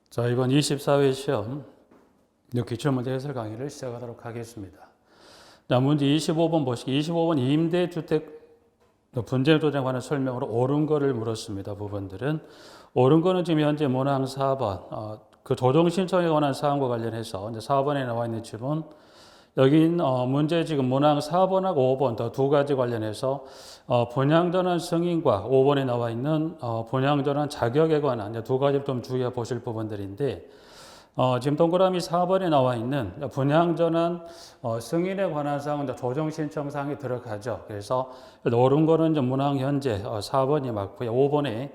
자, 이번 24회 시험 기출문제 해설 강의를 시작하도록 하겠습니다. 자, 문제 25번 보시기. 25번 임대주택 분쟁조정에 관한 설명으로 옳은 거를 물었습니다. 부분들은 옳은 거는 지금 현재 문항 4번 그 조정 신청에 관한 사항과 관련해서 이제 4번에 나와 있는 지문, 여기 문제 지금 문항 4번하고 5번 더 두 가지 관련해서 분양전환 승인과 5번에 나와 있는 분양전환 자격에 관한 이제 두 가지를 좀 주의해 보실 부분들인데, 지금 동그라미 4번에 나와 있는 분양전환 승인에 관한 사항은 조정 신청 사항이 들어가죠. 그래서 옳은 거는 문항 현재 4번이 맞고요. 5번에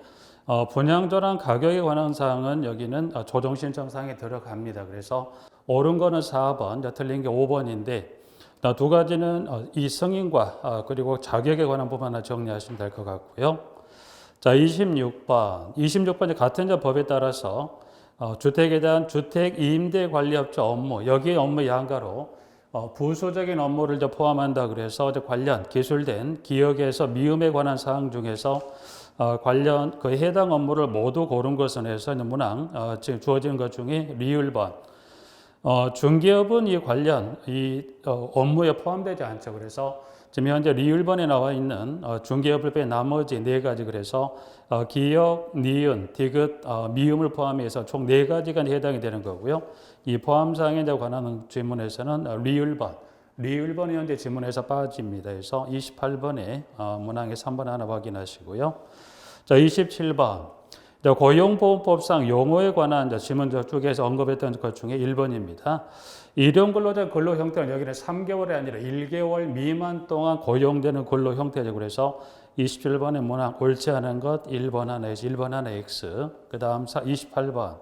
분양전환 가격에 관한 사항은 여기는 조정 신청 사항에 들어갑니다. 그래서 옳은 거는 4번, 틀린 게 5번인데 두 가지는 이 승인과 그리고 자격에 관한 부분 하나 정리하시면 될 것 같고요. 자, 26번 같은 법에 따라서 주택에 대한 주택 임대 관리업체 업무, 여기에 업무 양가로 부수적인 업무를 포함한다. 그래서 관련 기술된 기억에서 미음에 관한 사항 중에서 관련 그 해당 업무를 모두 고른 것은 해서 문항 지금 주어진 것 중에 리을번 중개업은 이 관련 이 업무에 포함되지 않죠. 그래서 지금 현재 리을번에 나와 있는 중개업을 빼 나머지 네 가지, 그래서 기역, 니은, 디귿, 미음을 포함해서 총 네 가지가 해당이 되는 거고요. 이 포함사항에 관한 질문에서는 리을번이 현재 지문에서 빠집니다. 그래서 28번에 문항의 3번 하나 확인하시고요. 자, 27번. 고용보험법상 용어에 관한 지문 쪽에서 언급했던 것 중에 1번입니다. 일용근로자 근로 형태는 여기는 3개월이 아니라 1개월 미만 동안 고용되는 근로 형태죠. 그래서 27번의 문항 옳지 않은 것 1번 하나 X, 1번 하나 X. 그 다음 28번.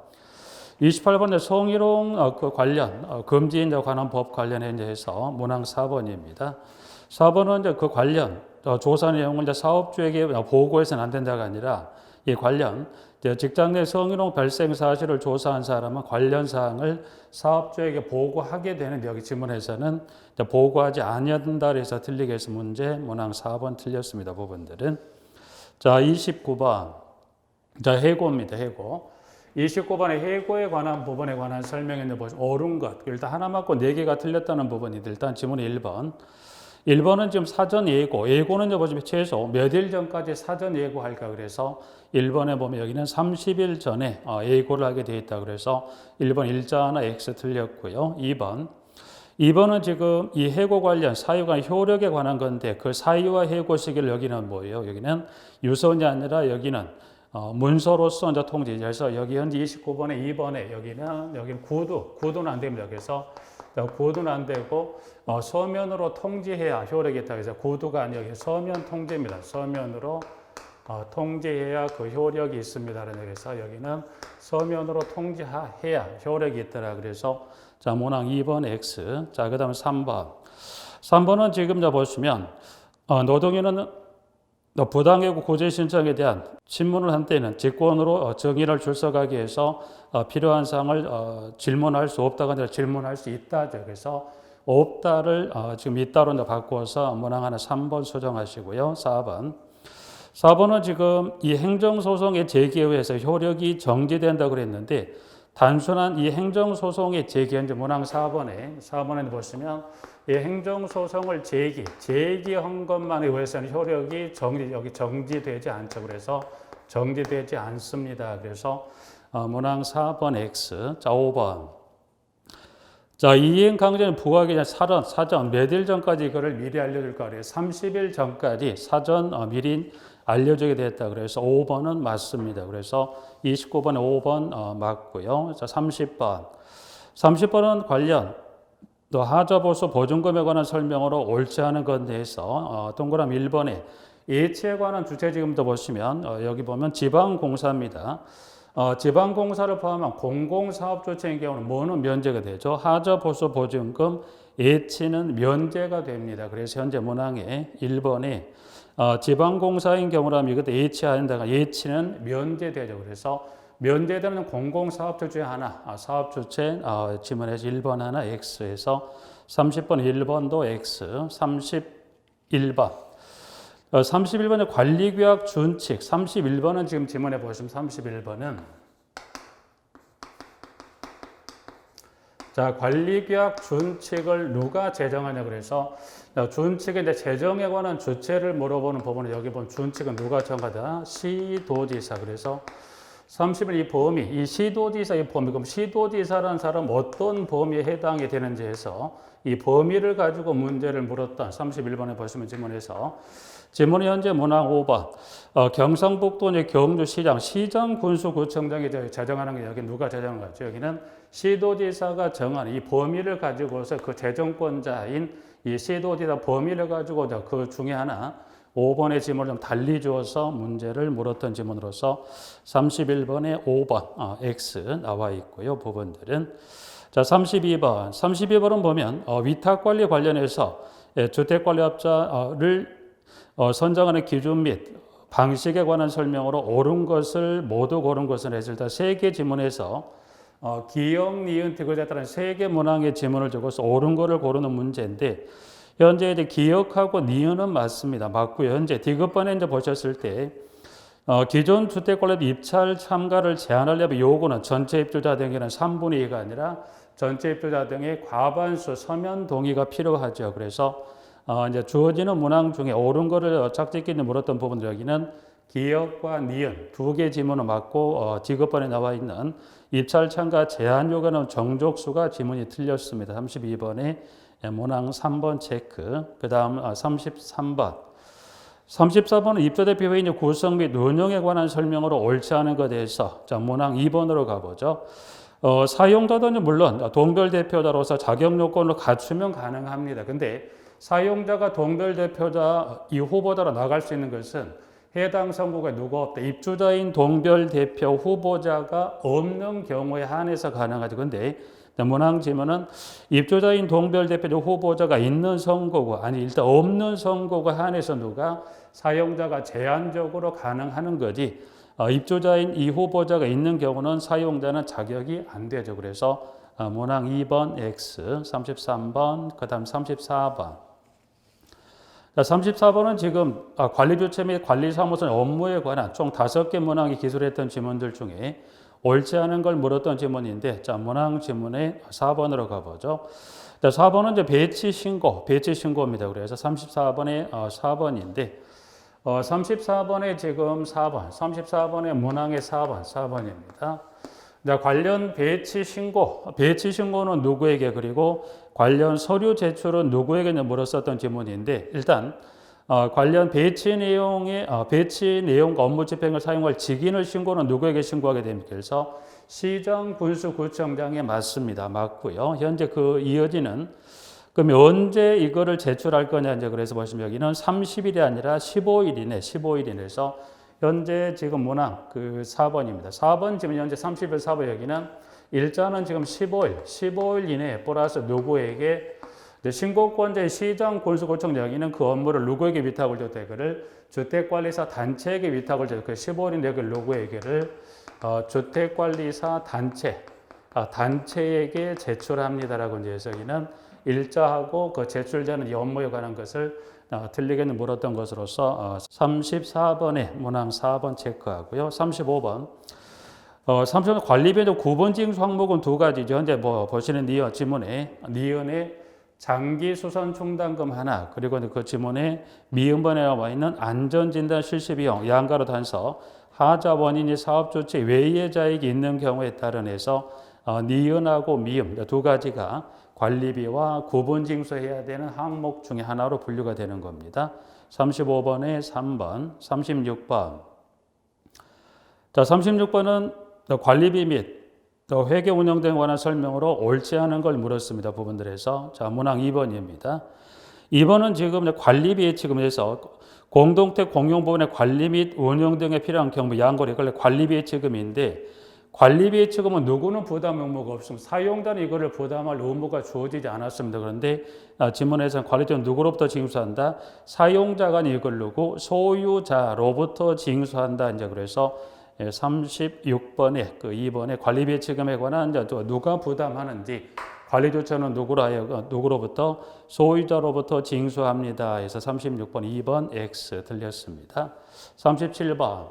28번에 성희롱 관련 금지인에 관한 법 관련해서 문항 4번입니다. 4번은 그 관련 조사 내용을 사업주에게 보고해서는 안 된다가 아니라 이 관련 직장 내 성희롱 발생 사실을 조사한 사람은 관련 사항을 사업주에게 보고하게 되는, 여기 지문에서는 보고하지 아니한다 해서 틀리게 해서 문제 문항 4번 틀렸습니다. 부분들은. 자, 29번. 자, 해고입니다. 해고. 29번에 해고에 관한 부분에 관한 설명인데 옳은 것. 일단 하나 맞고 네 개가 틀렸다는 부분인데 일단 지문이 1번. 1번은 지금 사전 예고. 예고는 보시면 최소 몇 일 전까지 사전 예고할까. 그래서 1번에 보면 여기는 30일 전에 예고를 하게 되어 있다. 그래서 1번 일자 하나 X 틀렸고요. 2번은 지금 이 해고 관련 사유가 효력에 관한 건데 그 사유와 해고 시기를 여기는 뭐예요? 여기는 유선이 아니라 여기는 문서로서 이제 통지. 그래서 여기 현재 29번에 2번에 여기는 구두는 안 됩니다. 그래서 구두는 안 되고 서면으로 통지해야 효력이 있다. 그래서 구두가 아니라 서면 통지입니다. 서면으로 통지해야 그 효력이 있습니다. 그래서 여기는 서면으로 통지해야 효력이 있더라. 그래서 자, 문항 2번 X. 자, 그 다음에 3번. 3번은 지금 보시면 노동인은 부당해고 구제 신청에 대한 신문을 한 때는 직권으로 정의를 출석하기 위해서 필요한 사항을 질문할 수 없다가 아니라 질문할 수 있다죠. 그래서 없다를 지금 있다로 바꿔서 문항 하나 3번 수정하시고요. 4번은 지금 이 행정소송의 제기에 의해서 효력이 정지된다고 그랬는데 단순한 이 행정소송의 제기, 현재 문항 4번에 보시면 이 행정소송을 제기한 것만에 의해서는 효력이 정지되지 않죠. 그래서 정지되지 않습니다. 그래서 문항 4번 X. 자, 5번. 자, 이행 강제는 부과하기 전 사전 몇 일 전까지 이거를 미리 알려줄까 그래요. 30일 전까지 사전 미리 알려주게 됐다. 그래서 5번은 맞습니다. 그래서 29번에 5번 맞고요. 자, 30번은 관련 또 하자보수 보증금에 관한 설명으로 옳지 않은 건데 해서 동그라미 1번에 예치에 관한 주체지금도 보시면 여기 보면 지방공사입니다. 지방공사를 포함한 공공사업조체인 경우는 뭐는 면제가 되죠? 하자보수 보증금 예치는 면제가 됩니다. 그래서 현재 문항에 1번에 지방공사인 경우라면 이것도 예치한다가 예치는 면제되죠. 그래서 면제되는 공공사업체 중에 하나, 사업주체 지문에서 1번 하나 X에서 30번 1번도 X, 31번. 31번은 관리규약 준칙, 31번은 지금 지문에 보시면 31번은 자, 관리계약 준칙을 누가 제정하냐 그래서 준칙의 이제 제정에 관한 주체를 물어보는 부분은 여기 보면 준칙은 누가 정하다? 시도지사. 그래서 30일 이 범위, 이 시도지사의 범위, 그럼 시도지사라는 사람 어떤 범위에 해당이 되는지 해서 이 범위를 가지고 문제를 물었던 31번에 보시면 지문에서 지문이 현재 문항 5번 경상북도 경주시장 시장군수구청장이 제정하는 게 여기 누가 제정한 거죠? 여기는 시도지사가 정한 이 범위를 가지고서 그 제정권자인 이 시도지사 범위를 가지고 그 중에 하나 5번의 지문을 좀 달리 주어서 문제를 물었던 지문으로서 31번에 5번 X 나와 있고요. 부분들은 자 32번은 보면 위탁관리 관련해서 주택관리업자를 선정하는 기준 및 방식에 관한 설명으로 옳은 것을 모두 고른 것은 했을 때 세 개 지문에서 기역, 니은, 디귿에 따른 세 개 문항의 지문을 적어서 옳은 거를 고르는 문제인데 현재 이제 기역하고 니은은 맞습니다. 맞고요. 현재 디귿번에 이제 보셨을 때 기존 주택관리업 입찰 참가를 제한하려면 요구는 전체 입주자 등에는 3분의 2가 아니라 전체 입주자 등의 과반수 서면 동의가 필요하죠. 그래서 이제 주어지는 문항 중에 옳은 거를 짝짓기 물었던 부분들 여기는 기역과 니은 두 개 지문은 맞고 디귿번에 나와 있는 입찰 참가 제한 요구는 정족수가 지문이 틀렸습니다. 32번에 문항 3번 체크. 그 다음 33번. 34번은 입주대표 회의 구성 및 운영에 관한 설명으로 옳지 않은 것에 대해서 자, 문항 2번으로 가보죠. 사용자들은 물론 동별 대표자로서 자격 요건을 갖추면 가능합니다. 근데 사용자가 동별 대표자 이 후보자로 나갈 수 있는 것은 해당 선고가 누가 없다. 입주자인 동별 대표 후보자가 없는 경우에 한해서 가능하죠. 근데 문항 지문은 입주자인 동별 대표자 후보자가 있는 선고고 아니 일단 없는 선고가 한해서 누가 사용자가 제한적으로 가능하는 거지 입주자인 이 후보자가 있는 경우는 사용자는 자격이 안 되죠. 그래서 문항 2번 X, 33번, 그 다음 34번. 자, 34번은 지금 관리주체 및 관리사무소 업무에 관한 총 5개 문항이 기술했던 지문들 중에 옳지 않은 걸 물었던 지문인데, 자, 문항 지문의 4번으로 가보죠. 자, 4번은 이제 배치 신고입니다. 그래서 34번에 4번인데, 34번에 지금 34번의 문항의 4번입니다. 자, 관련 배치 신고는 누구에게 그리고 관련 서류 제출은 누구에게 물었었던 지문인데 일단 관련 배치 내용과 업무 집행을 사용할 직인을 신고는 누구에게 신고하게 됩니까? 그래서 시장군수구청장에 맞고요. 현재 그 이어지는 그럼 언제 이거를 제출할 거냐 이제 그래서 보시면 여기는 30일이 아니라 15일이네서 현재 지금 문항 그 4번입니다. 4번 지금 현재 30일 4번 여기는 일자는 지금 15일 이내에 플러스 누구에게 신고권자의 시장군수구청장 여기는 그 업무를 누구에게 위탁을 줬다. 그를 주택관리사 단체에게 위탁을 줬다. 그 15일 이내 그 누구에게를 주택관리사 단체에게 제출합니다라고 이제 여기는 일자하고 그 제출되는 이 업무에 관한 것을 틀리게 물었던 것으로서 34번에 문항 4번 체크하고요. 35번. 35번 관리비의 구분 징수 항목은 두 가지죠. 현재 보시는 니은의 장기수선 충당금 하나, 그리고 그 지문에 미음번에 나와 있는 안전진단 실시비용, 양가로 단서, 하자 원인이 사업조치 외의 자익이 있는 경우에 따른해서 니은하고 미음 두 가지가 관리비와 구분 징수해야 되는 항목 중에 하나로 분류가 되는 겁니다. 35번에 3번, 36번. 자, 36번은 관리비 및 회계 운영 등에 관한 설명으로 옳지 않은 걸 물었습니다. 부분들에서. 자, 문항 2번입니다. 2번은 지금 관리비 예치금에서 공동택 공용부분의 관리 및 운영 등에 필요한 경우 양거리 관리비 예치금인데 관리비 예치금은 누구는 부담 의무가 없습니다. 사용자는 이거를 부담할 의무가 주어지지 않았습니다. 그런데 지문에서는 관리비는 누구로부터 징수한다? 사용자가 이걸 누구? 소유자로부터 징수한다. 이제 그래서 36번에 그 2번에 관리비 예치금에 관한 누가 부담하는지 관리조처는 누구로부터 소유자로부터 징수합니다. 해서 36번 2번 X 들렸습니다. 37번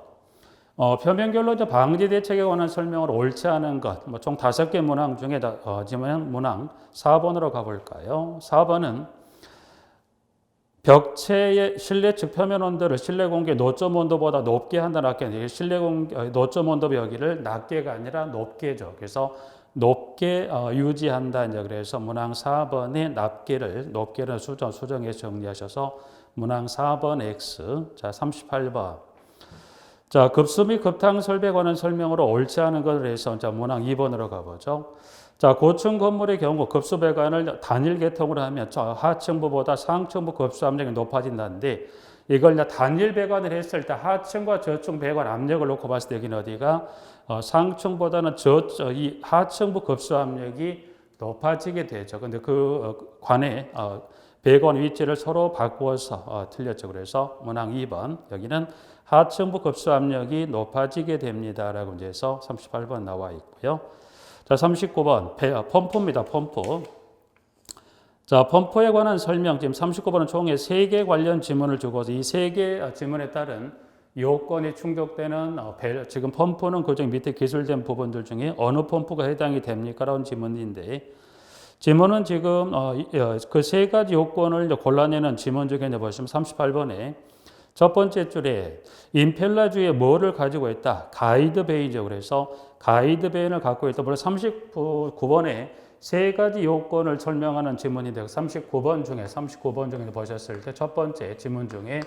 표면결로 이제 방지 대책에 관한 설명을 옳지 않은 것, 뭐 총 5개 문항 중에 지금 문항 4번으로 가볼까요? 4번은 벽체의 실내 측 표면 온도를 실내 공기 노점 온도보다 높게 한다는 학교는 실내 공기 노점 온도 여기를 낮게가 아니라 높게죠. 그래서 높게 유지한다. 이제 그래서 문항 4번의 높게를 수정해서 정리하셔서 문항 4번 X. 자, 38번. 자, 급수 및 급탕 설비에 관한 설명으로 옳지 않은 것을 해서 자, 문항 2번으로 가보죠. 자, 고층 건물의 경우 급수 배관을 단일 계통으로 하면 하층부보다 상층부 급수 압력이 높아진다는데 이걸 단일 배관을 했을 때 하층과 저층 배관 압력을 놓고 봤을 때 여기는 어디가 상층보다는 이 하층부 급수 압력이 높아지게 되죠. 근데 그 관에 배관 위치를 서로 바꾸어서 틀렸죠. 그래서 문항 2번 여기는 하층부 급수 압력이 높아지게 됩니다라고 이제 해서 38번 나와 있고요. 자, 39번 펌프입니다. 펌프. 자, 펌프에 관한 설명 지금 39번은 총에 3개 관련 지문을 주고서 이 3개 지문에 따른 요건이 충족되는 지금 펌프는 그중 밑에 기술된 부분들 중에 어느 펌프가 해당이 됩니까? 라는 지문인데 지문은 지금 그 3가지 요건을 골라내는 지문 중에 보시면 38번에 첫 번째 줄에 임펠러주에 뭐를 가지고 있다? 가이드 베이죠. 그래서 가이드 베인을 갖고 있다. 물론 39번에 3가지 요건을 설명하는 지문인데 39번 중에 보셨을 때 첫 번째 지문 중에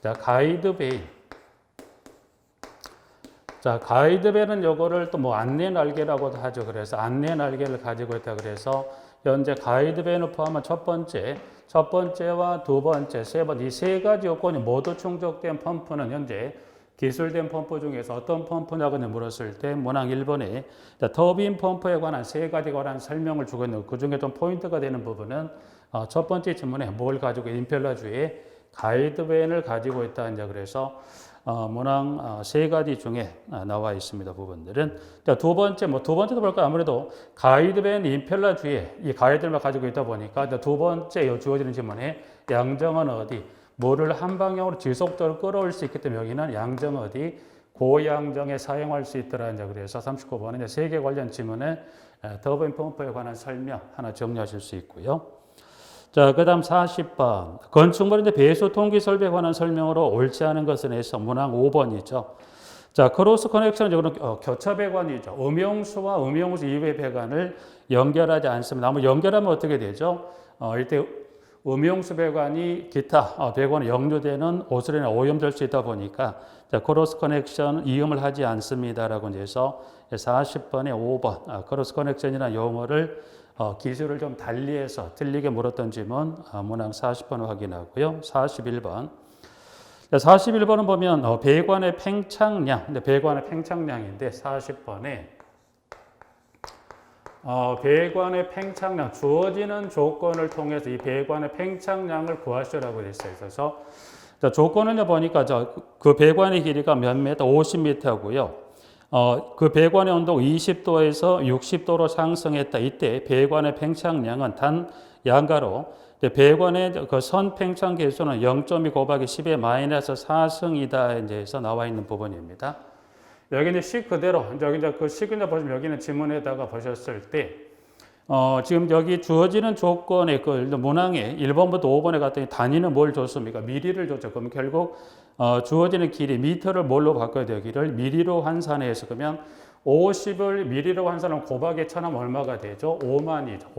자, 가이드 베인. 자, 가이드 베인은 요거를 또 뭐 안내 날개라고도 하죠. 그래서 안내 날개를 가지고 있다. 그래서 현재 가이드 베인을 포함한 첫 번째와 두 번째, 세 번째 이 3가지 요건이 모두 충족된 펌프는 현재 기술된 펌프 중에서 어떤 펌프냐고 물었을 때 문항 1번에 터빈 펌프에 관한 3가지에 관한 설명을 주고 있는 그 중에 좀 포인트가 되는 부분은 첫 번째 질문에 뭘 가지고 임펠러주에 가이드 베인을 가지고 있다. 이제 그래서 문항 3가지 중에 나와 있습니다. 부분들은. 자, 두 번째도 볼까요? 아무래도 가이드 베인 임펠러 주에 이 가이드를 가지고 있다 보니까 두 번째 주어지는 질문에 양정은 어디? 뭐를 한 방향으로 지속적으로 끌어올 수 있기 때문에 여기는 양정 어디? 고양정에 사용할 수 있더라. 이제 그래서 39번은 세계 관련 지문에 터빈 펌프에 관한 설명 하나 정리하실 수 있고요. 자, 그 다음 40번. 건축물인데 배수 통기 설비에 관한 설명으로 옳지 않은 것은 해서 문항 5번이죠. 자, 크로스 커넥션은 이거는 교차 배관이죠. 음용수와 음용수 이외의 배관을 연결하지 않습니다. 아마 연결하면 어떻게 되죠? 이때 음용수 배관이 기타 배관에 역류되는 오슬이나 오염될 수 있다 보니까 자, 크로스 커넥션 이음을 하지 않습니다라고 해서 40번에 5번 크로스 커넥션이라는 용어를 기술을 좀 달리해서 틀리게 물었던 질문 문항 40번 확인하고요. 41번. 41번은 보면 배관의 팽창량, 근데 배관의 팽창량인데 40번에 배관의 팽창량, 주어지는 조건을 통해서 이 배관의 팽창량을 구하시라고 되어 있어요. 그래서 조건을 보니까 그 배관의 길이가 몇 미터? 50m고요. 그 배관의 온도가 20도에서 60도로 상승했다. 이때 배관의 팽창량은 단 양가로 배관의 그 선 팽창 계수는 0.2 곱하기 10의 마이너스 4승이다. 이제 해서 나와 있는 부분입니다. 여기 이제 식 그대로 여기 이제 그 식을 보시면 여기는 지문에다가 보셨을 때 지금 여기 주어지는 조건의 그 문항에 1번부터 5번에 갔더니 단위는 뭘 줬습니까? 미리를 줬죠. 그럼 결국 주어지는 길이 미터를 뭘로 바꿔야 돼요? 여기를 미리로 환산해서 그러면 50을 미리로 환산하면 곱하기 1000하면 얼마가 되죠? 5만이죠.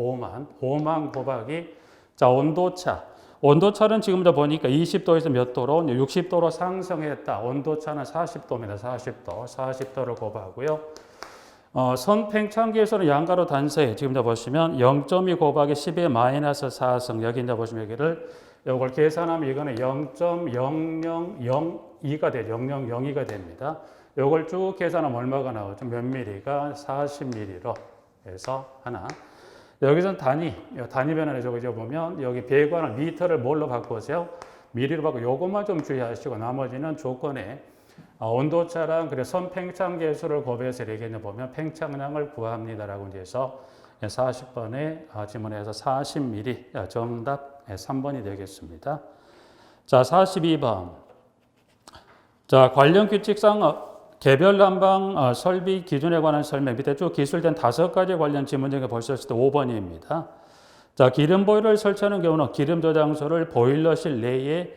5만 곱하기 자 온도차. 온도차는 지금 보니까 20도에서 몇 도로? 60도로 상승했다. 온도차는 40도입니다. 40도를 곱하고요. 선 팽창기에서는 양가로 단서에 지금 보시면 0.2 곱하기 10의 마이너스 4승 여기 이제 보시면 여기를 이걸 계산하면 이거는 0.0002가 돼요. 0002가 됩니다. 이걸 쭉 계산하면 얼마가 나오죠? 몇 미리가 40미리로 해서 하나. 여기서 단위 변환에 적어져 보면 여기 배관을 미터를 뭘로 바꾸세요? 미리로 바꾸고 요것만 좀 주의하시고 나머지는 조건에 온도차랑 그래 선 팽창 계수를 곱해서 이렇게 보면 팽창량을 구합니다라고 이제 해서 40번에 지문에서 40mm 정답 3번이 되겠습니다. 자, 42번. 자, 관련 규칙상 개별 난방 설비 기준에 관한 설명 밑에 쭉 기술된 5가지 관련 지문 중에 보셨을 때 5번입니다. 자, 기름 보일러를 설치하는 경우는 기름 저장소를 보일러실 내에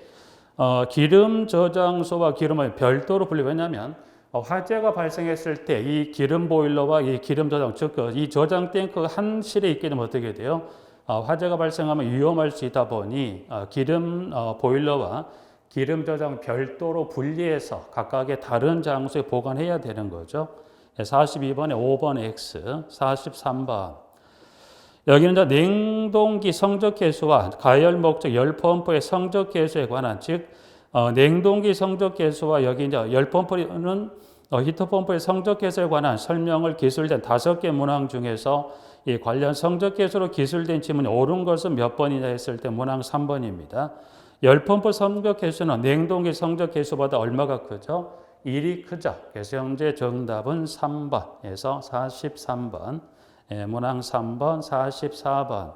기름 저장소와 기름을 별도로 분리. 왜냐하면 화재가 발생했을 때 이 기름 보일러와 이 기름 저장, 즉 이 저장 탱크 한 실에 있게 되면 어떻게 돼요? 화재가 발생하면 위험할 수 있다 보니 기름 보일러와 기름 저장 별도로 분리해서 각각의 다른 장소에 보관해야 되는 거죠. 42번에 5번 X, 43번. 여기는 이제 냉동기 성적 계수와 가열 목적 열 펌프의 성적 계수에 관한, 즉 냉동기 성적 계수와 여기 이제 열 펌프는 히터 펌프의 성적 계수에 관한 설명을 기술된 5개 문항 중에서 이 관련 성적 계수로 기술된 지문이 옳은 것은 몇 번이냐 했을 때 문항 3번입니다. 열 펌프 성적 계수는 냉동기 성적 계수보다 얼마가 크죠? 1이 크죠. 그래서 현재 정답은 3번에서 43번. 문항 3번, 44번.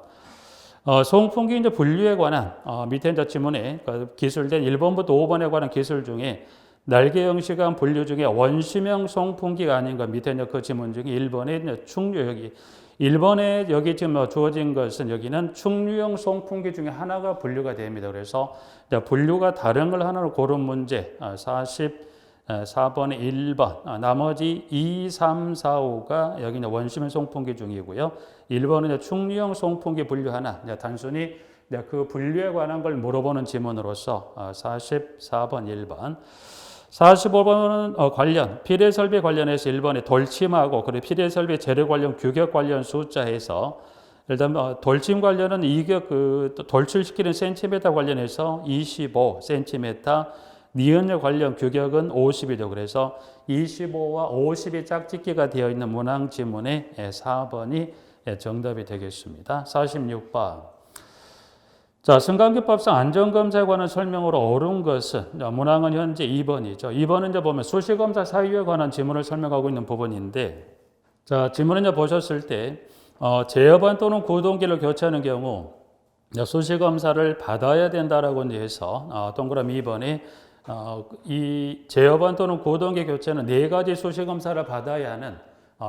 송풍기 이제 분류에 관한 밑에 이제 지문에 기술된 1번부터 5번에 관한 기술 중에 날개 형식한 분류 중에 원심형 송풍기가 아닌 것, 밑에 이제 그 지문 중에 1번에 충류, 여기 1번에 여기 지금 주어진 것은 여기는 충류형 송풍기 중에 하나가 분류가 됩니다. 그래서 분류가 다른 걸 하나로 고른 문제 44번에 1번, 나머지 2, 3, 4, 5가 여기 원심형 송풍기 중이고요. 1번은 충류형 송풍기 분류 하나, 단순히 그 분류에 관한 걸 물어보는 지문으로서 44번 1번. 45번은 관련, 피례 설비 관련해서 1번에 돌침하고 그리고 피례 설비 재료 관련 규격 관련 숫자에서 일단 돌침 관련은 이격 돌출시키는 센티미터 관련해서 25cm, 니은의 관련 규격은 50이죠. 그래서 25와 50이 짝짓기가 되어 있는 문항 지문의 4번이 정답이 되겠습니다. 46번. 자, 승강기법상 안전검사에 관한 설명으로 옳은 것은 문항은 현재 2번이죠. 2번은 이제 보면 수시검사 사유에 관한 지문을 설명하고 있는 부분인데, 자, 지문을 이제 보셨을 때 제어반 또는 구동기를 교체하는 경우 수시검사를 받아야 된다라고 이제 해서 동그라미 2번에 이 제어반 또는 구동기 교체는 4가지 수시검사를 받아야 하는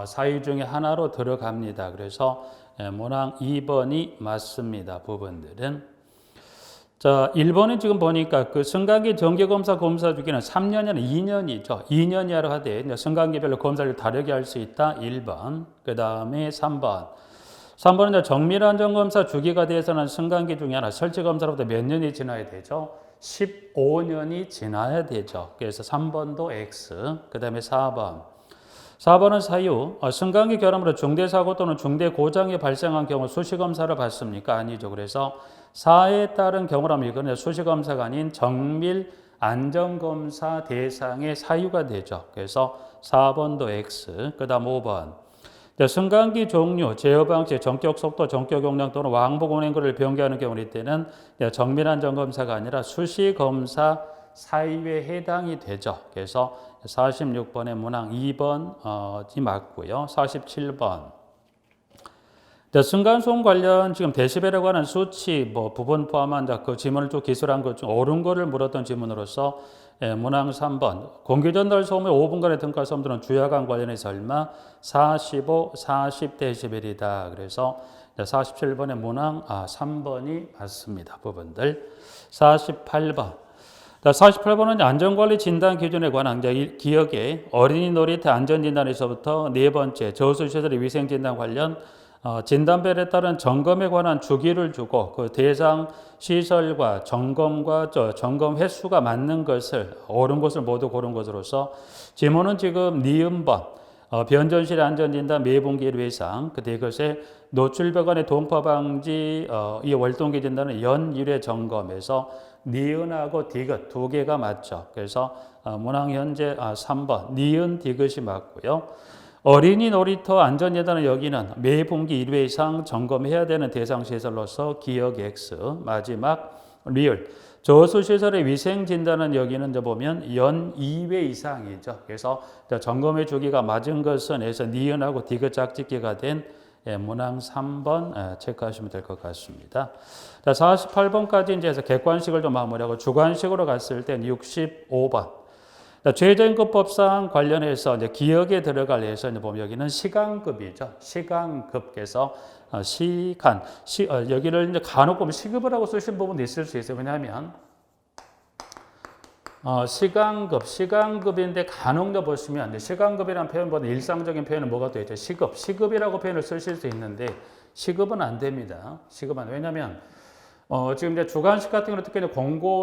사유 중에 하나로 들어갑니다. 그래서 문항 2번이 맞습니다. 부분들은. 자, 1번은 지금 보니까 그 승강기 정기검사 검사 주기는 3년이 아니라 2년이죠. 2년 이하로 하되 승강기별로 검사를 다르게 할 수 있다. 1번. 그 다음에 3번. 3번은 정밀 안전검사 주기가 돼서는 승강기 중에 하나 설치검사로부터 몇 년이 지나야 되죠? 15년이 지나야 되죠. 그래서 3번도 X. 그 다음에 4번. 4번은 사유, 승강기 결함으로 중대사고 또는 중대고장이 발생한 경우 수시검사를 받습니까? 아니죠. 그래서 4에 따른 경우라면 이거는 수시검사가 아닌 정밀 안전검사 대상의 사유가 되죠. 그래서 4번도 X. 그 다음 5번. 승강기 종류, 제어 방식, 전격 속도, 전격 용량 또는 왕복 운행거리를 변경하는 경우일 때는 정밀 안전검사가 아니라 수시검사 사유에 해당이 되죠. 그래서 46번의 문항 2번이 맞고요. 47번. 승강소음 관련 지금 데시벨에 관한 수치 부분 포함한 그 지문을 쭉 기술한 것 중 옳은 거를 물었던 지문으로서 문항 3번. 공기전달 소음의 5분간의 등가 소음들은 주야간 관련해서 얼마? 45, 40데시벨이다. 그래서 47번의 문항 3번이 맞습니다. 부분들. 48번. 48번은 안전관리 진단 기준에 관한 기억에 어린이 놀이터 안전진단에서부터 네 번째 저수시설의 위생진단 관련 진단별에 따른 점검에 관한 주기를 주고 그 대상 시설과 점검과 점검 횟수가 맞는 것을 옳은 것을 모두 고른 것으로서 지문은 지금 니은번 변전실 안전진단 매분기 1회 이상 그때 이것에 노출벽안의 동파 방지 이 월동기 진단은 연 1회 점검에서 니은하고 디귿 두 개가 맞죠. 그래서 문항 현재 3번 니은 디귿이 맞고요. 어린이 놀이터 안전재단은 여기는 매 분기 1회 이상 점검해야 되는 대상 시설로서 기억 X. 마지막 리을 저수시설의 위생진단은 여기는 보면 연 2회 이상이죠. 그래서 점검의 주기가 맞은 것은 에서 니은하고 디귿 짝짓기가 된 문항 3번 체크하시면 될 것 같습니다. 자, 48번까지 이제 해서 객관식을 좀 마무리하고 주관식으로 갔을 땐 65번. 최저임금법상 관련해서 이제 기억에 들어갈 해서 이제 보면 여기는 시간급이죠. 시간급께서 여기를 이제 간혹 보면 시급을 하고 쓰신 부분도 있을 수 있어요. 왜냐하면 시간급인데 간혹 보시면 시간급이라는 표현보다 일상적인 표현은 뭐가 또 있죠? 시급이라고 표현을 쓰실 수 있는데 시급은 안 됩니다. 왜냐하면 지금 이제 주관식 같은 경우는 특히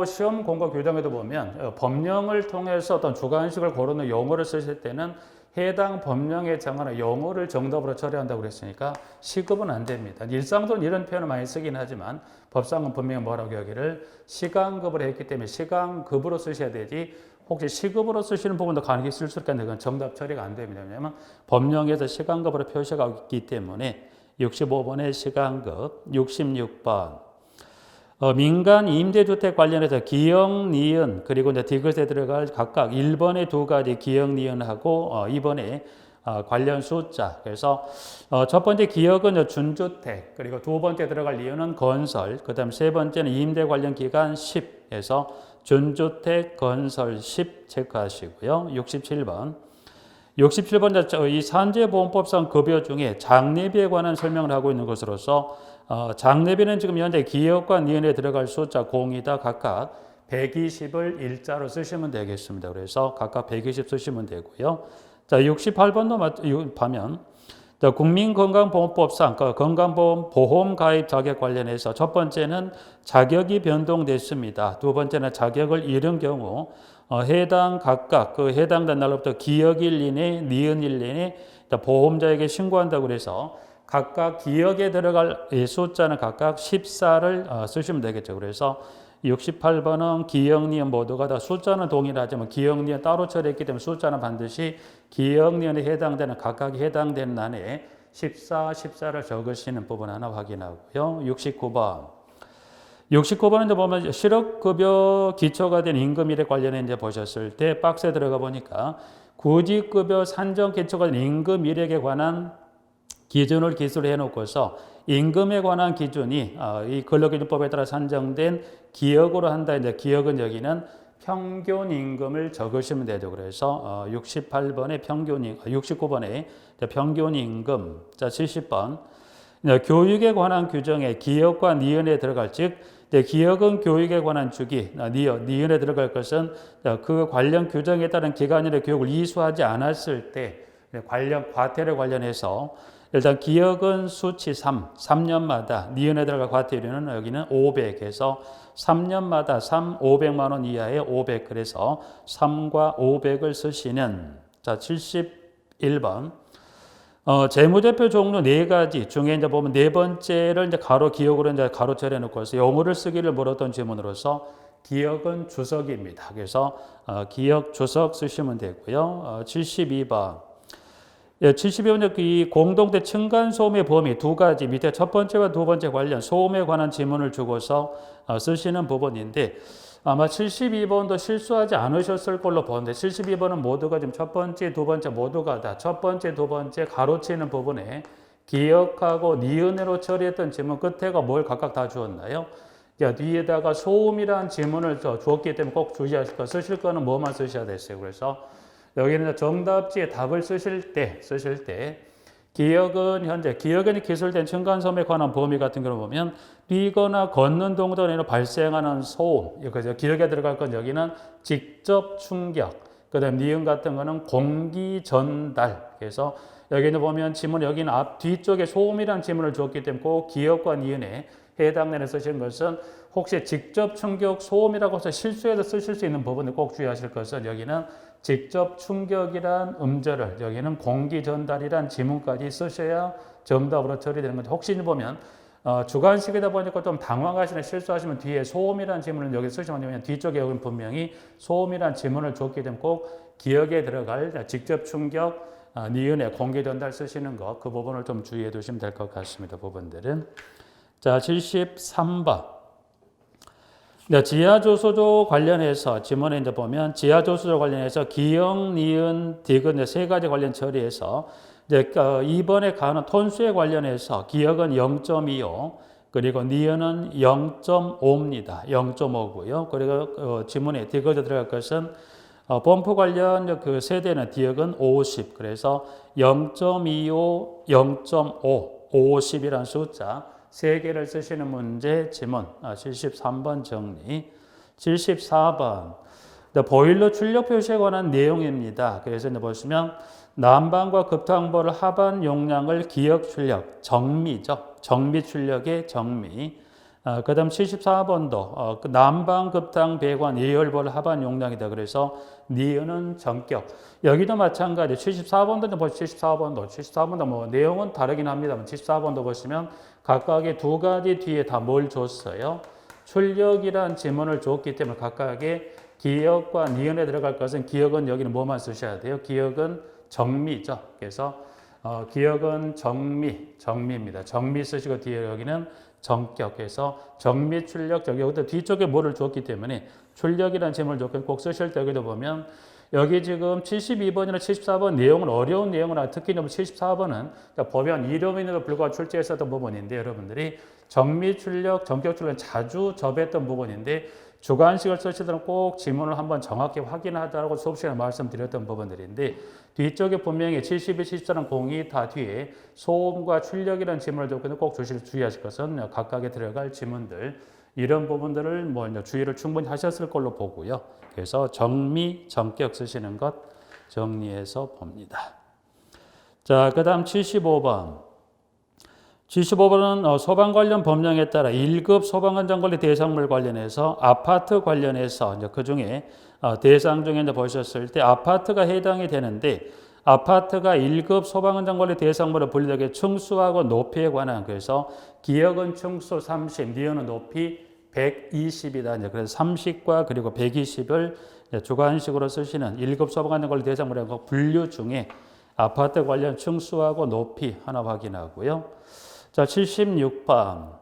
시험 공고 규정에도 보면 법령을 통해서 어떤 주관식을 고르는 용어를 쓰실 때는 해당 법령에 정하는 용어를 정답으로 처리한다고 그랬으니까 시급은 안 됩니다. 일상적으로 이런 표현을 많이 쓰긴 하지만 법상은 분명히 뭐라고 여기를 시간급을 했기 때문에 시간급으로 쓰셔야 되지 혹시 시급으로 쓰시는 부분도 간혹 있을 수 있겠는데 그건 정답 처리가 안 됩니다. 왜냐하면 법령에서 시간급으로 표시가 있기 때문에 65번의 시간급, 66번 민간 임대주택 관련해서 기역, 니은 그리고 이제 디귿에 들어갈 각각 1번의 두 가지 기역, 니은하고 2번의 관련 숫자. 그래서 첫 번째 기역은 준주택, 그리고 두 번째 들어갈 니은은 건설, 그다음 세 번째는 임대 관련 기간 10에서 준주택, 건설 10 체크하시고요. 67번. 67번 이 산재보험법상 급여 중에 장례비에 관한 설명을 하고 있는 것으로서 장례비는 지금 현재 기역과 니은에 들어갈 숫자 0이다 각각 120을 일자로 쓰시면 되겠습니다. 그래서 각각 120 쓰시면 되고요. 자, 68번도 보면 국민건강보험법상 건강보험 보험 가입 자격 관련해서 첫 번째는 자격이 변동됐습니다. 두 번째는 자격을 잃은 경우 해당 각각 해당된 날로부터 기역일 이내, 니은일 내에 보험자에게 신고한다고 그래서 각각 기역에 들어갈 숫자는 각각 14를 쓰시면 되겠죠. 그래서 68번은 기역, 니은 모두가 다 숫자는 동일하지만 기역, 니은 따로 처리했기 때문에 숫자는 반드시 기역, 니은에 해당되는 각각이 해당되는 안에 14를 적으시는 부분 하나 확인하고요. 69번은 이제 보면 실업급여 기초가 된 임금일에 관련해 이제 보셨을 때 박스에 들어가 보니까 구직급여 산정 기초가 된 임금일에 관한 기준을 기술해 놓고서 임금에 관한 기준이 이 근로기준법에 따라 산정된 기역으로 한다. 이제 기역은 여기는 평균 임금을 적으시면 되죠. 그래서 68번의 평균 69번의 평균 임금. 자, 70번. 교육에 관한 규정에 기역과 니은에 들어갈 즉 기역은 교육에 관한 주기, 니은에 들어갈 것은 그 관련 규정에 따른 기간이나 교육을 이수하지 않았을 때 관련 과태료 관련해서 일단 기역은 수치 3년마다 니은에 들어갈 과태료는 여기는 500에서 3년마다 500만 원 이하의 500 그래서 3과 500을 쓰시는 자 71번 재무제표 종류 네 가지 중에 이제 보면 네 번째를 이제 가로 기역으로 이제 가로 처리해 놓고 해서 영어를 쓰기를 물었던 질문으로서 기역은 주석입니다. 그래서 기역 주석 쓰시면 되고요. 72번. 72번은 이 공동대 층간소음의 범위 두 가지 밑에 첫 번째와 두 번째 관련 소음에 관한 지문을 주고서 쓰시는 부분인데 아마 72번도 실수하지 않으셨을 걸로 보는데 72번은 모두가 지금 첫 번째, 두 번째 모두가 다 첫 번째, 두 번째 가로치는 부분에 기역하고 니은으로 처리했던 지문 끝에가 뭘 각각 다 주었나요? 뒤에다가 소음이라는 지문을 주었기 때문에 꼭 주의하실 거 쓰실 거는 뭐만 쓰셔야 됐어요. 그래서 여기는 정답지에 답을 쓰실 때 기역은 기술된 층간소음에 관한 범위 같은 걸 보면 뛰거나 걷는 동작으로 발생하는 소음, 기역에 들어갈 건 여기는 직접 충격, 그다음 니은 같은 거는 공기 전달. 그래서 여기는 보면 지문 여기는 앞 뒤쪽에 소음이라는 지문을 줬기 때문에 꼭 기역과 니은에 해당되는 쓰시는 것은 혹시 직접 충격 소음이라고 해서 실수해서 쓰실 수 있는 부분을 꼭 주의하실 것은 여기는 직접 충격이란 음절을 여기는 공기 전달이란 지문까지 쓰셔야 정답으로 처리되는 거죠. 혹시 보면 주관식이다 보니까 좀 당황하시는 실수하시면 뒤에 소음이란 지문을 여기 쓰시면 되면 뒤쪽에 여기 분명히 소음이란 지문을 줬기 때문에 꼭 기억에 들어갈 직접 충격 니은의 공기 전달 쓰시는 거 그 부분을 좀 주의해 두시면 될 것 같습니다. 부분들은 자 73번. 지하조소조 관련해서 지문에 이제 보면 지하조소조 관련해서 기역, 니은, 디귿 세 가지 관련 처리해서 이제 이번에 가는 톤수에 관련해서 기역은 0.25 그리고 니은은 0.5입니다. 0.5고요. 그리고 지문에 디귿에 들어갈 것은 범프 관련 그 세대는 디귿은 50. 그래서 0.25, 0.5, 50이라는 숫자 3개를 쓰시는 문제 지문 73번 정리. 74번 보일러 출력 표시에 관한 내용입니다. 그래서 이제 보시면 난방과 급탕보를 하반 용량을 기역 출력, 정미죠. 정미 출력의 정미. 그 다음 74번도 난방, 급탕, 배관, 예열볼 하반 용량이다. 그래서 니은은 전격. 여기도 마찬가지 74번도 보시면 74번도 뭐 내용은 다르긴 합니다만 74번도 보시면 각각의 두 가지 뒤에 다 뭘 줬어요? 출력이란 지문을 줬기 때문에 각각의 기역과 니은에 들어갈 것은 기역은 여기는 뭐만 쓰셔야 돼요? 기역은 정미죠. 그래서 기역은 정미입니다. 정미 쓰시고 뒤에 여기는 정격해서 정미 출력 여기부터 뒤쪽에 뭐를 줬기 때문에 출력이라는 지문을 줬기 꼭 쓰실 때 여기도 보면 여기 지금 72번이나 74번 내용은 어려운 내용은 특히 74번은 보면 이름인에도 불구하고 출제했었던 부분인데 여러분들이 정미 출력, 정격 출력은 자주 접했던 부분인데 주관식을 쓰시더라도 꼭 지문을 한번 정확히 확인하자고 수업 시간에 말씀드렸던 부분들인데 뒤쪽에 분명히 72, 74는 공이 다 뒤에 소음과 출력이라는 지문을 줬거든요. 꼭 주의하실 것은 각각에 들어갈 지문들 이런 부분들을 뭐 주의를 충분히 하셨을 걸로 보고요. 그래서 정미, 정격 쓰시는 것 정리해서 봅니다. 자, 그 다음 75번. 75번은 소방 관련 법령에 따라 1급 소방안전관리 대상물 관련해서 아파트 관련해서 이제 그 중에 대상 중에 이제 보셨을 때 아파트가 해당이 되는데 아파트가 1급 소방안전관리 대상물을 분류하게 층수하고 높이에 관한 그래서 기역은 층수 30, 니은은 높이 120이다. 이제 그래서 30과 그리고 120을 주관식으로 쓰시는 1급 소방안전관리 대상물의 분류 중에 아파트 관련 층수하고 높이 하나 확인하고요. 자, 76번.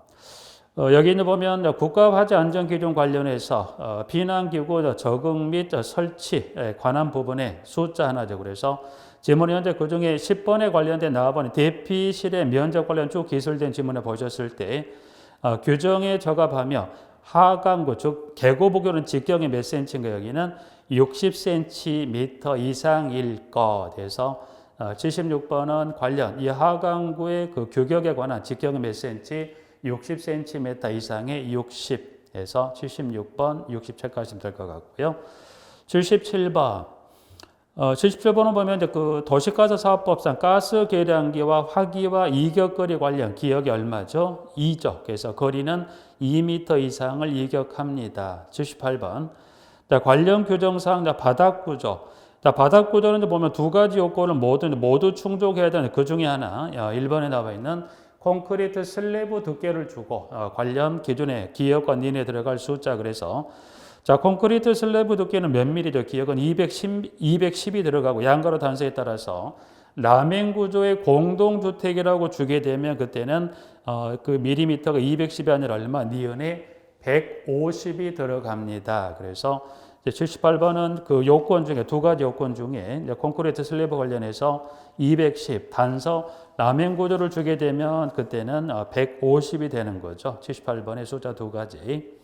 여기 보면 국가화재 안전기준 관련해서 비난기구 적응 및 설치에 관한 부분에 숫자 하나죠. 그래서 지문이 현재 그 중에 10번에 관련된 나와보니 대피실의 면적 관련 쭉 기술된 지문에 보셨을 때 규정에 적합하며 하강구, 즉 계고부교는 직경이 몇 센치인가 여기는 60cm 이상일 것 돼서 76번은 관련 이 하강구의 그 규격에 관한 직경이 몇 센치 60cm 이상의 60에서 76번 67까지 될 것 같고요. 77번 77번은 보면 이제 그 도시가스 사업법상 가스 계량기와 화기와 이격거리 관련 기역이 얼마죠? 2죠. 그래서 거리는 2m 이상을 이격합니다. 78번 관련 규정사항 바닥 구조. 바닥 구조는 보면 두 가지 요건을 모두 충족해야 되는 그 중에 하나 1번에 나와 있는 콘크리트 슬래브 두께를 주고 관련 기준에 기역과 니은에 들어갈 숫자 그래서 자 콘크리트 슬래브 두께는 몇 밀리죠? 기역은 210이 들어가고 양가로 단서에 따라서 라멘 구조의 공동주택이라고 주게 되면 그때는 그 밀리미터가 210이 아니라 얼마? 니은에 150이 들어갑니다. 그래서 78번은 그 요건 중에 두 가지 요건 중에 콘크리트 슬래브 관련해서 210 단서 라멘 구조를 주게 되면 그때는 150이 되는 거죠. 78번의 숫자 두 가지.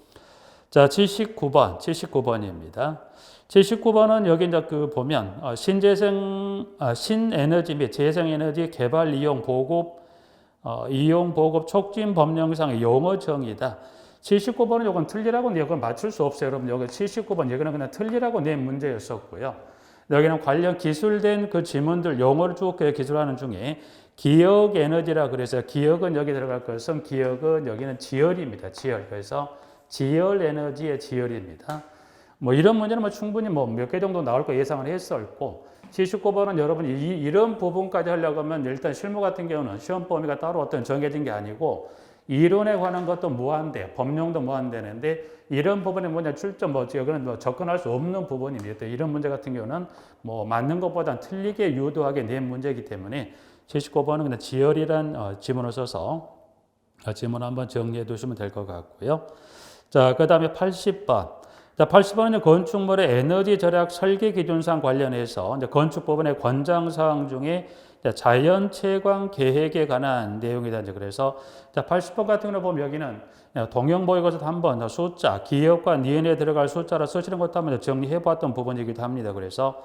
자, 79번입니다. 79번은 여기 이제 그 보면 신에너지 및 재생에너지 개발 이용 보급 촉진 법령상의 용어 정의다. 79번은 이건 틀리라고 이건 맞출 수 없어요. 여러분 여기 79번 여기는 그냥 틀리라고 낸 문제였었고요. 여기는 관련 기술된 그 지문들 용어를 쭉 기술하는 중에 기역 에너지라 그래서 기역은 여기 들어갈 것은 기역은 여기는 지열입니다. 지열. 그래서 지열 에너지의 지열입니다. 뭐 이런 문제는 뭐 충분히 뭐 몇 개 정도 나올 거 예상을 했었고 79번은 여러분이 이런 부분까지 하려고 하면 일단 실무 같은 경우는 시험 범위가 따로 어떤 정해진 게 아니고 이론에 관한 것도 무한대, 법령도 무한대는데 이런 부분에 뭐냐 출점 여기는 뭐 접근할 수 없는 부분입니다. 이런 문제 같은 경우는 뭐 맞는 것보다 틀리게 유도하게 낸 문제이기 때문에 79번은 그냥 지열이란 지문을 써서 지문 한번 정리해 두시면 될 것 같고요. 자, 그 다음에 80번. 자, 80번은 건축물의 에너지 절약 설계 기준상 관련해서 이제 건축 부분의 권장사항 중에 자연채광 계획에 관한 내용이다. 그래서 80번 같은 경우 보면 여기는 동영보육에서도 한번 숫자, 기억과 니은에 들어갈 숫자로 쓰시는 것도 한번 정리해 봤던 부분이기도 합니다. 그래서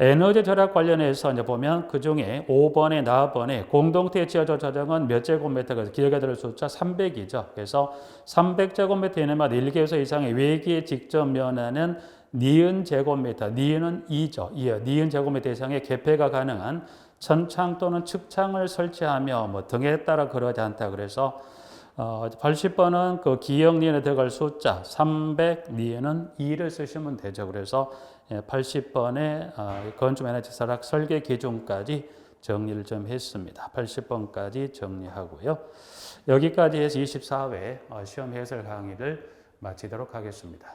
에너지 절약 관련해서 이제 보면 그 중에 5번에 나번에 공동태 지하철 자정은 몇 제곱미터가 기억에 들을 숫자 300이죠. 그래서 300제곱미터 이내마다 1개소 이상의 외기에 직접 면하는 니은 제곱미터, 니은은 2죠. 니은 제곱미터 이상의 개폐가 가능한 천창 또는 측창을 설치하며 뭐 등에 따라 그러지 않다. 그래서 80번은 그 기억 니은에 들어갈 숫자 300, 니은은 2를 쓰시면 되죠. 그래서 80번의 건축 에너지 절약 설계 기준까지 정리를 좀 했습니다. 80번까지 정리하고요. 여기까지 해서 24회 시험 해설 강의를 마치도록 하겠습니다.